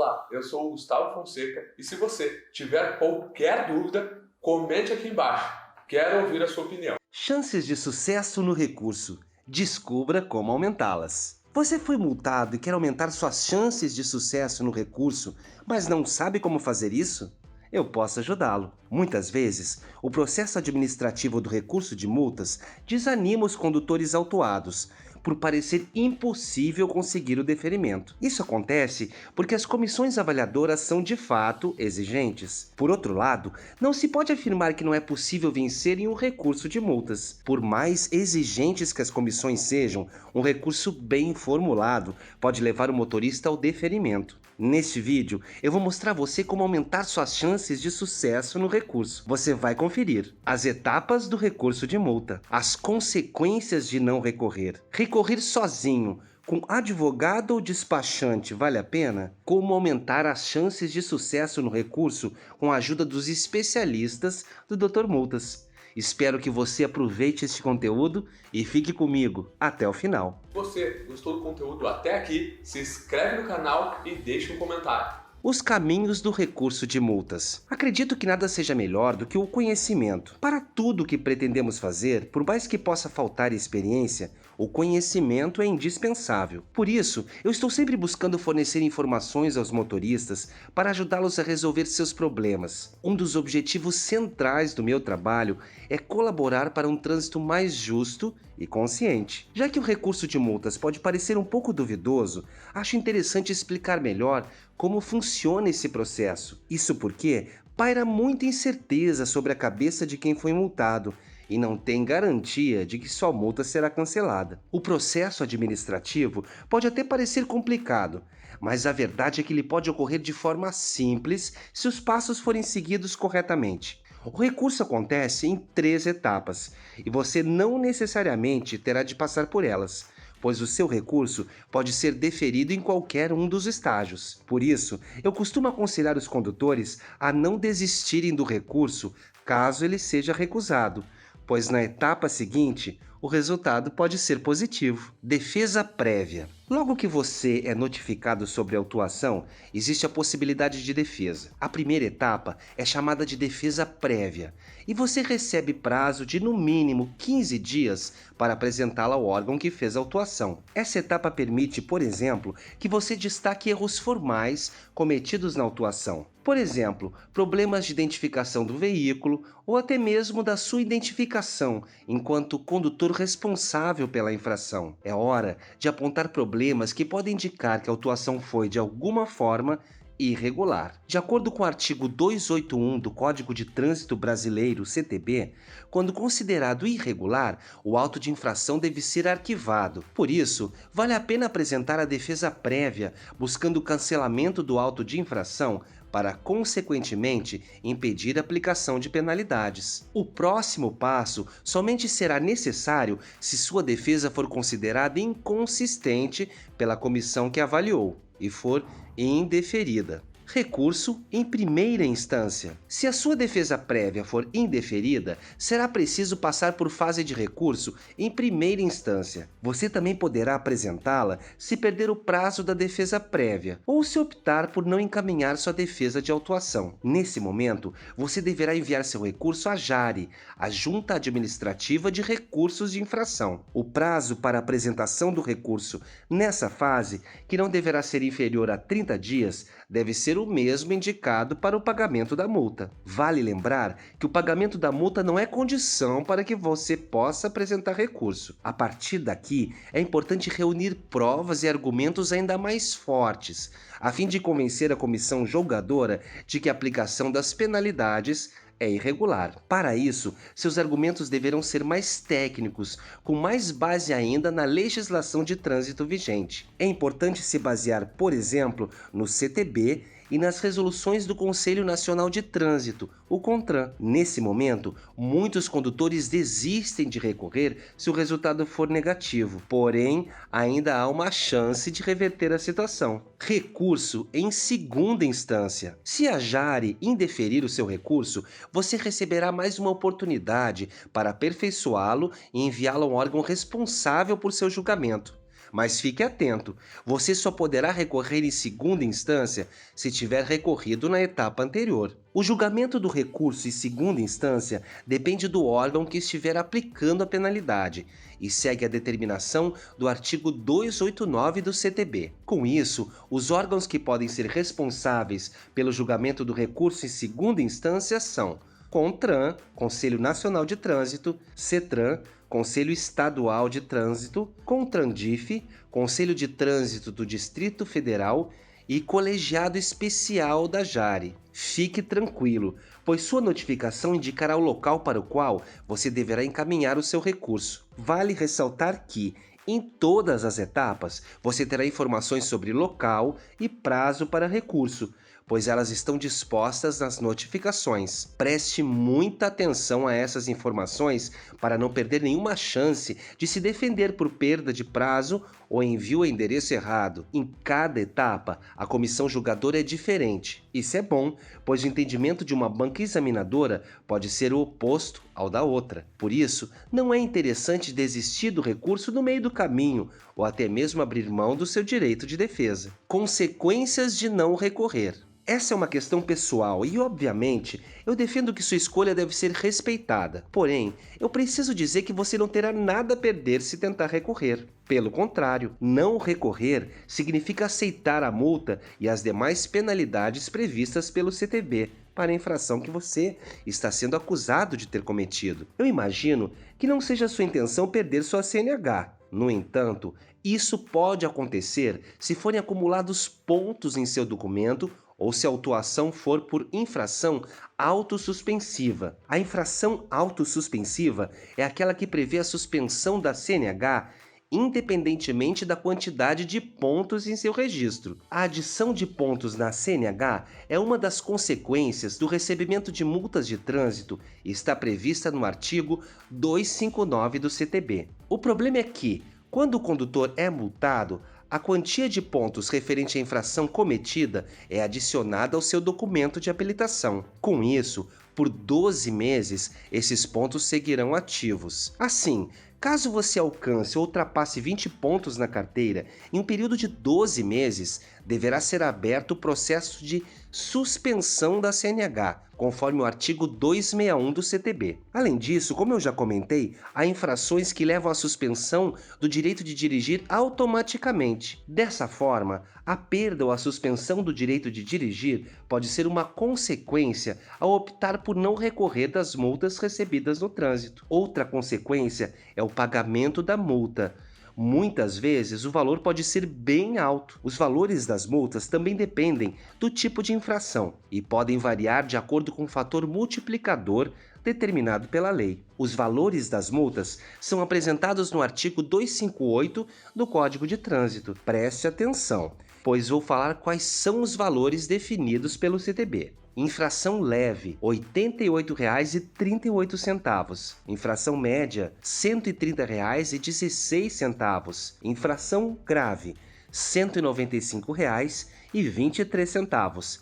Olá, eu sou o Gustavo Fonseca e se você tiver qualquer dúvida, comente aqui embaixo. Quero ouvir a sua opinião. Chances de sucesso no recurso. Descubra como aumentá-las. Você foi multado e quer aumentar suas chances de sucesso no recurso, mas não sabe como fazer isso? Eu posso ajudá-lo. Muitas vezes, o processo administrativo do recurso de multas desanima os condutores autuados, por parecer impossível conseguir o deferimento. Isso acontece porque as comissões avaliadoras são de fato exigentes. Por outro lado, não se pode afirmar que não é possível vencer em um recurso de multas. Por mais exigentes que as comissões sejam, um recurso bem formulado pode levar o motorista ao deferimento. Neste vídeo, eu vou mostrar a você como aumentar suas chances de sucesso no recurso. Você vai conferir as etapas do recurso de multa, as consequências de não recorrer, recorrer sozinho, com advogado ou despachante vale a pena? Como aumentar as chances de sucesso no recurso com a ajuda dos especialistas do Dr. Multas. Espero que você aproveite este conteúdo e fique comigo até o final. Se você gostou do conteúdo até aqui, se inscreve no canal e deixa um comentário. Os caminhos do recurso de multas. Acredito que nada seja melhor do que o conhecimento. Para tudo o que pretendemos fazer, por mais que possa faltar experiência, o conhecimento é indispensável. Por isso, eu estou sempre buscando fornecer informações aos motoristas para ajudá-los a resolver seus problemas. Um dos objetivos centrais do meu trabalho é colaborar para um trânsito mais justo e consciente. Já que o recurso de multas pode parecer um pouco duvidoso, acho interessante explicar melhor como funciona esse processo. Isso porque paira muita incerteza sobre a cabeça de quem foi multado e não tem garantia de que sua multa será cancelada. O processo administrativo pode até parecer complicado, mas a verdade é que ele pode ocorrer de forma simples se os passos forem seguidos corretamente. O recurso acontece em 3 etapas e você não necessariamente terá de passar por elas, pois o seu recurso pode ser deferido em qualquer um dos estágios. Por isso, eu costumo aconselhar os condutores a não desistirem do recurso caso ele seja recusado, pois na etapa seguinte, o resultado pode ser positivo. Defesa prévia. Logo que você é notificado sobre a autuação, existe a possibilidade de defesa. A primeira etapa é chamada de defesa prévia, e você recebe prazo de no mínimo 15 dias para apresentá-la ao órgão que fez a autuação. Essa etapa permite, por exemplo, que você destaque erros formais cometidos na autuação. Por exemplo, problemas de identificação do veículo ou até mesmo da sua identificação enquanto condutor responsável pela infração. É hora de apontar problemas que podem indicar que a autuação foi, de alguma forma, irregular. De acordo com o artigo 281 do Código de Trânsito Brasileiro, CTB, quando considerado irregular, o auto de infração deve ser arquivado. Por isso, vale a pena apresentar a defesa prévia, buscando o cancelamento do auto de infração para, consequentemente, impedir a aplicação de penalidades. O próximo passo somente será necessário se sua defesa for considerada inconsistente pela comissão que avaliou e for indeferida. Recurso em primeira instância. Se a sua defesa prévia for indeferida, será preciso passar por fase de recurso em primeira instância. Você também poderá apresentá-la se perder o prazo da defesa prévia ou se optar por não encaminhar sua defesa de autuação. Nesse momento, você deverá enviar seu recurso à JARE, a Junta Administrativa de Recursos de Infração. O prazo para apresentação do recurso nessa fase, que não deverá ser inferior a 30 dias, deve ser o mesmo indicado para o pagamento da multa. Vale lembrar que o pagamento da multa não é condição para que você possa apresentar recurso. A partir daqui, é importante reunir provas e argumentos ainda mais fortes, a fim de convencer a comissão julgadora de que a aplicação das penalidades é irregular. Para isso, seus argumentos deverão ser mais técnicos, com mais base ainda na legislação de trânsito vigente. É importante se basear, por exemplo, no CTB e nas resoluções do Conselho Nacional de Trânsito, o CONTRAN. Nesse momento, muitos condutores desistem de recorrer se o resultado for negativo, porém, ainda há uma chance de reverter a situação. Recurso em segunda instância. Se a JARE indeferir o seu recurso, você receberá mais uma oportunidade para aperfeiçoá-lo e enviá-lo a um órgão responsável por seu julgamento. Mas fique atento, você só poderá recorrer em segunda instância se tiver recorrido na etapa anterior. O julgamento do recurso em segunda instância depende do órgão que estiver aplicando a penalidade e segue a determinação do artigo 289 do CTB. Com isso, os órgãos que podem ser responsáveis pelo julgamento do recurso em segunda instância são CONTRAN, Conselho Nacional de Trânsito, CETRAN, Conselho Estadual de Trânsito, CONTRANDIF, Conselho de Trânsito do Distrito Federal e Colegiado Especial da JARE. Fique tranquilo, pois sua notificação indicará o local para o qual você deverá encaminhar o seu recurso. Vale ressaltar que, em todas as etapas, você terá informações sobre local e prazo para recurso, pois elas estão dispostas nas notificações. Preste muita atenção a essas informações para não perder nenhuma chance de se defender por perda de prazo ou envio a endereço errado. Em cada etapa, a comissão julgadora é diferente. Isso é bom, pois o entendimento de uma banca examinadora pode ser o oposto ao da outra. Por isso, não é interessante desistir do recurso no meio do caminho ou até mesmo abrir mão do seu direito de defesa. Consequências de não recorrer. Essa é uma questão pessoal e, obviamente, eu defendo que sua escolha deve ser respeitada. Porém, eu preciso dizer que você não terá nada a perder se tentar recorrer. Pelo contrário, não recorrer significa aceitar a multa e as demais penalidades previstas pelo CTB para a infração que você está sendo acusado de ter cometido. Eu imagino que não seja sua intenção perder sua CNH. No entanto, isso pode acontecer se forem acumulados pontos em seu documento ou se a autuação for por infração autossuspensiva. A infração autossuspensiva é aquela que prevê a suspensão da CNH independentemente da quantidade de pontos em seu registro. A adição de pontos na CNH é uma das consequências do recebimento de multas de trânsito e está prevista no artigo 259 do CTB. O problema é que, quando o condutor é multado, a quantia de pontos referente à infração cometida é adicionada ao seu documento de habilitação. Com isso, por 12 meses, esses pontos seguirão ativos. Assim, caso você alcance ou ultrapasse 20 pontos na carteira, em um período de 12 meses, deverá ser aberto o processo de suspensão da CNH, conforme o artigo 261 do CTB. Além disso, como eu já comentei, há infrações que levam à suspensão do direito de dirigir automaticamente. Dessa forma, a perda ou a suspensão do direito de dirigir pode ser uma consequência ao optar por não recorrer das multas recebidas no trânsito. Outra consequência é o pagamento da multa. Muitas vezes o valor pode ser bem alto. Os valores das multas também dependem do tipo de infração e podem variar de acordo com o fator multiplicador determinado pela lei. Os valores das multas são apresentados no artigo 258 do Código de Trânsito. Preste atenção, pois vou falar quais são os valores definidos pelo CTB. Infração leve, R$ 88,38. Infração média, R$ 130,16. Infração grave, R$ 195,23.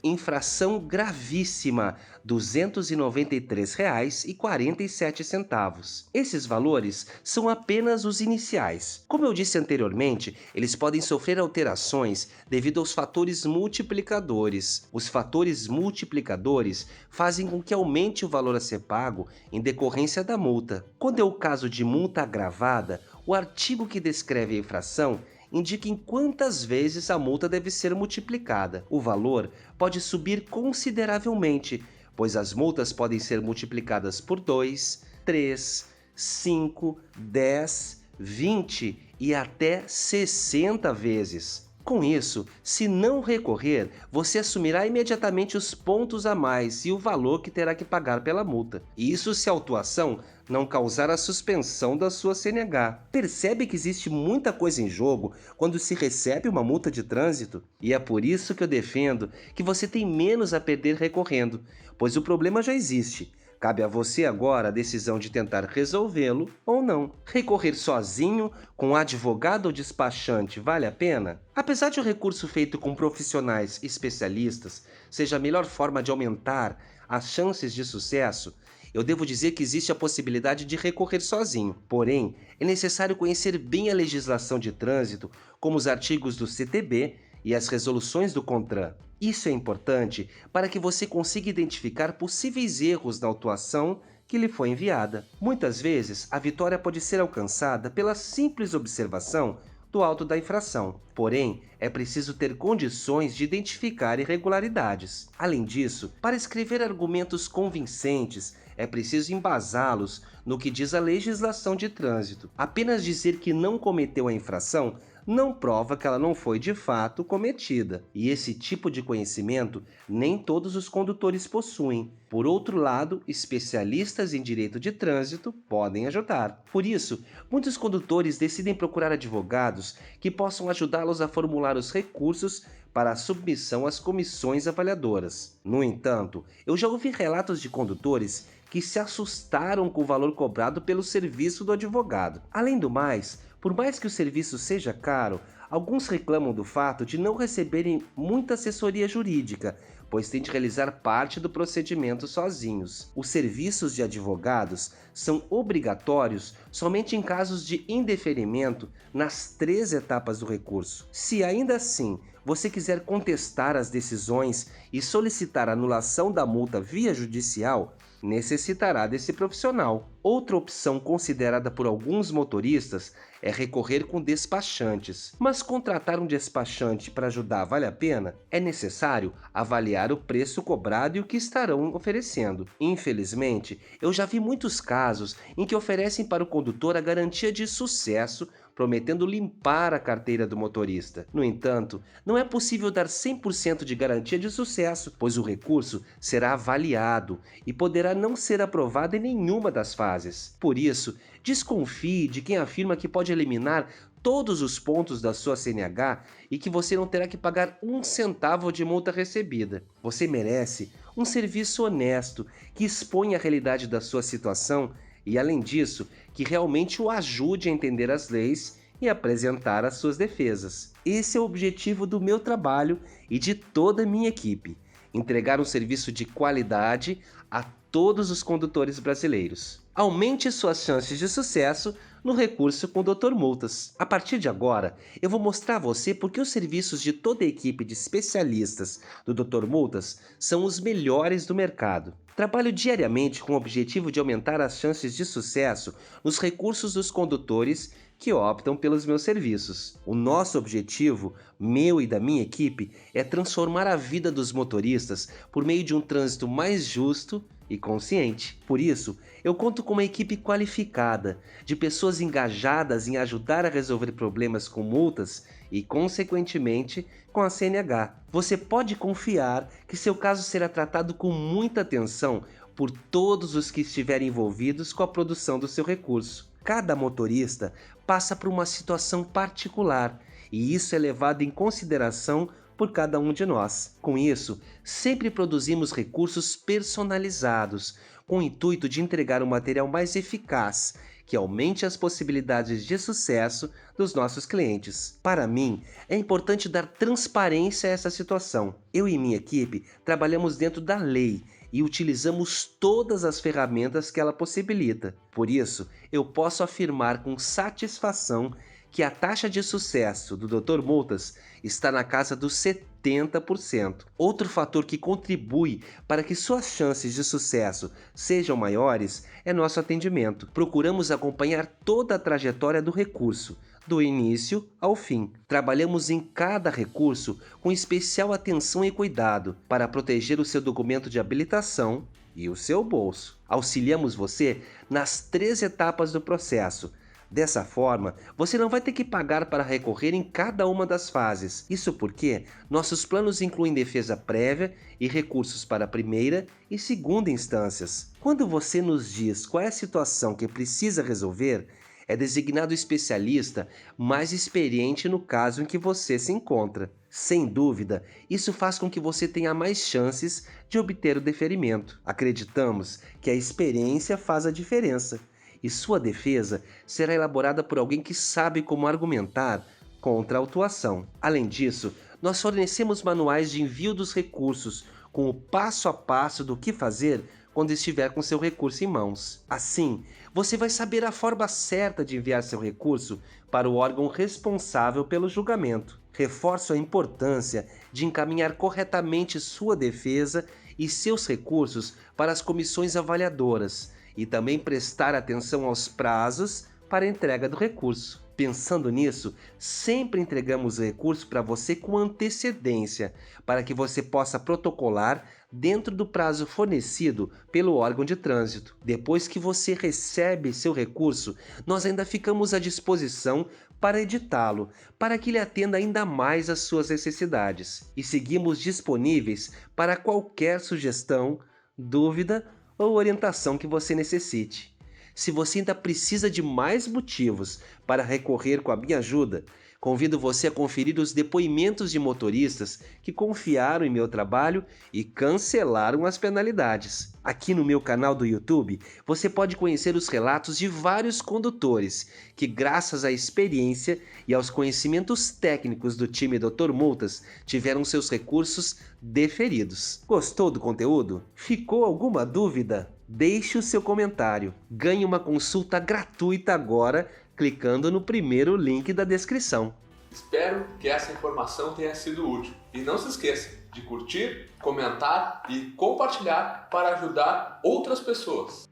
Infração gravíssima, R$ 293,47. Esses valores são apenas os iniciais. Como eu disse anteriormente, eles podem sofrer alterações devido aos fatores multiplicadores. Os fatores multiplicadores fazem com que aumente o valor a ser pago em decorrência da multa. Quando é o caso de multa agravada, o artigo que descreve a infração indica em quantas vezes a multa deve ser multiplicada. O valor pode subir consideravelmente, pois as multas podem ser multiplicadas por 2, 3, 5, 10, 20 e até 60 vezes. Com isso, se não recorrer, você assumirá imediatamente os pontos a mais e o valor que terá que pagar pela multa. Isso se a autuação não causar a suspensão da sua CNH. Percebe que existe muita coisa em jogo quando se recebe uma multa de trânsito? E é por isso que eu defendo que você tem menos a perder recorrendo, pois o problema já existe. Cabe a você agora a decisão de tentar resolvê-lo ou não. Recorrer sozinho, com advogado ou despachante, vale a pena? Apesar de o recurso feito com profissionais especialistas seja a melhor forma de aumentar as chances de sucesso, eu devo dizer que existe a possibilidade de recorrer sozinho. Porém, é necessário conhecer bem a legislação de trânsito, como os artigos do CTB e as resoluções do CONTRAN. Isso é importante para que você consiga identificar possíveis erros na autuação que lhe foi enviada. Muitas vezes, a vitória pode ser alcançada pela simples observação do auto da infração. Porém, é preciso ter condições de identificar irregularidades. Além disso, para escrever argumentos convincentes, é preciso embasá-los no que diz a legislação de trânsito. Apenas dizer que não cometeu a infração não prova que ela não foi de fato cometida. E esse tipo de conhecimento nem todos os condutores possuem. Por outro lado, especialistas em direito de trânsito podem ajudar. Por isso, muitos condutores decidem procurar advogados que possam ajudá-los a formular os recursos para a submissão às comissões avaliadoras. No entanto, eu já ouvi relatos de condutores que se assustaram com o valor cobrado pelo serviço do advogado. Além do mais, por mais que o serviço seja caro, alguns reclamam do fato de não receberem muita assessoria jurídica, pois têm de realizar parte do procedimento sozinhos. Os serviços de advogados são obrigatórios somente em casos de indeferimento nas 3 etapas do recurso. Se ainda assim você quiser contestar as decisões e solicitar a anulação da multa via judicial, necessitará desse profissional. Outra opção considerada por alguns motoristas é recorrer com despachantes. Mas contratar um despachante para ajudar vale a pena? É necessário avaliar o preço cobrado e o que estarão oferecendo. Infelizmente, eu já vi muitos casos em que oferecem para o condutor a garantia de sucesso, prometendo limpar a carteira do motorista. No entanto, não é possível dar 100% de garantia de sucesso, pois o recurso será avaliado e poderá não ser aprovado em nenhuma das fases. Por isso, desconfie de quem afirma que pode eliminar todos os pontos da sua CNH e que você não terá que pagar 1 centavo de multa recebida. Você merece um serviço honesto, que exponha a realidade da sua situação e, além disso, que realmente o ajude a entender as leis e apresentar as suas defesas. Esse é o objetivo do meu trabalho e de toda a minha equipe: entregar um serviço de qualidade a todos os condutores brasileiros. Aumente suas chances de sucesso no recurso com o Dr. Multas. A partir de agora, eu vou mostrar a você porque os serviços de toda a equipe de especialistas do Dr. Multas são os melhores do mercado. Trabalho diariamente com o objetivo de aumentar as chances de sucesso nos recursos dos condutores que optam pelos meus serviços. O nosso objetivo, meu e da minha equipe, é transformar a vida dos motoristas por meio de um trânsito mais justo e consciente. Por isso, eu conto com uma equipe qualificada, de pessoas engajadas em ajudar a resolver problemas com multas e, consequentemente, com a CNH. Você pode confiar que seu caso será tratado com muita atenção por todos os que estiverem envolvidos com a produção do seu recurso. Cada motorista passa por uma situação particular e isso é levado em consideração por cada um de nós. Com isso, sempre produzimos recursos personalizados, com o intuito de entregar um material mais eficaz, que aumente as possibilidades de sucesso dos nossos clientes. Para mim, é importante dar transparência a essa situação. Eu e minha equipe trabalhamos dentro da lei e utilizamos todas as ferramentas que ela possibilita. Por isso, eu posso afirmar com satisfação que a taxa de sucesso do Dr. Multas está na casa dos 70%. Outro fator que contribui para que suas chances de sucesso sejam maiores é nosso atendimento. Procuramos acompanhar toda a trajetória do recurso, do início ao fim. Trabalhamos em cada recurso com especial atenção e cuidado para proteger o seu documento de habilitação e o seu bolso. Auxiliamos você nas 3 etapas do processo. Dessa forma, você não vai ter que pagar para recorrer em cada uma das fases. Isso porque nossos planos incluem defesa prévia e recursos para a primeira e segunda instâncias. Quando você nos diz qual é a situação que precisa resolver, é designado o especialista mais experiente no caso em que você se encontra. Sem dúvida, isso faz com que você tenha mais chances de obter o deferimento. Acreditamos que a experiência faz a diferença e sua defesa será elaborada por alguém que sabe como argumentar contra a autuação. Além disso, nós fornecemos manuais de envio dos recursos com o passo a passo do que fazer quando estiver com seu recurso em mãos. Assim, você vai saber a forma certa de enviar seu recurso para o órgão responsável pelo julgamento. Reforço a importância de encaminhar corretamente sua defesa e seus recursos para as comissões avaliadoras e também prestar atenção aos prazos para a entrega do recurso. Pensando nisso, sempre entregamos o recurso para você com antecedência, para que você possa protocolar dentro do prazo fornecido pelo órgão de trânsito. Depois que você recebe seu recurso, nós ainda ficamos à disposição para editá-lo, para que ele atenda ainda mais às suas necessidades. E seguimos disponíveis para qualquer sugestão, dúvida ou orientação que você necessite. Se você ainda precisa de mais motivos para recorrer com a minha ajuda, convido você a conferir os depoimentos de motoristas que confiaram em meu trabalho e cancelaram as penalidades. Aqui no meu canal do YouTube, você pode conhecer os relatos de vários condutores que, graças à experiência e aos conhecimentos técnicos do time Dr. Multas, tiveram seus recursos deferidos. Gostou do conteúdo? Ficou alguma dúvida? Deixe o seu comentário. Ganhe uma consulta gratuita agora, clicando no primeiro link da descrição. Espero que essa informação tenha sido útil. E não se esqueça de curtir, comentar e compartilhar para ajudar outras pessoas.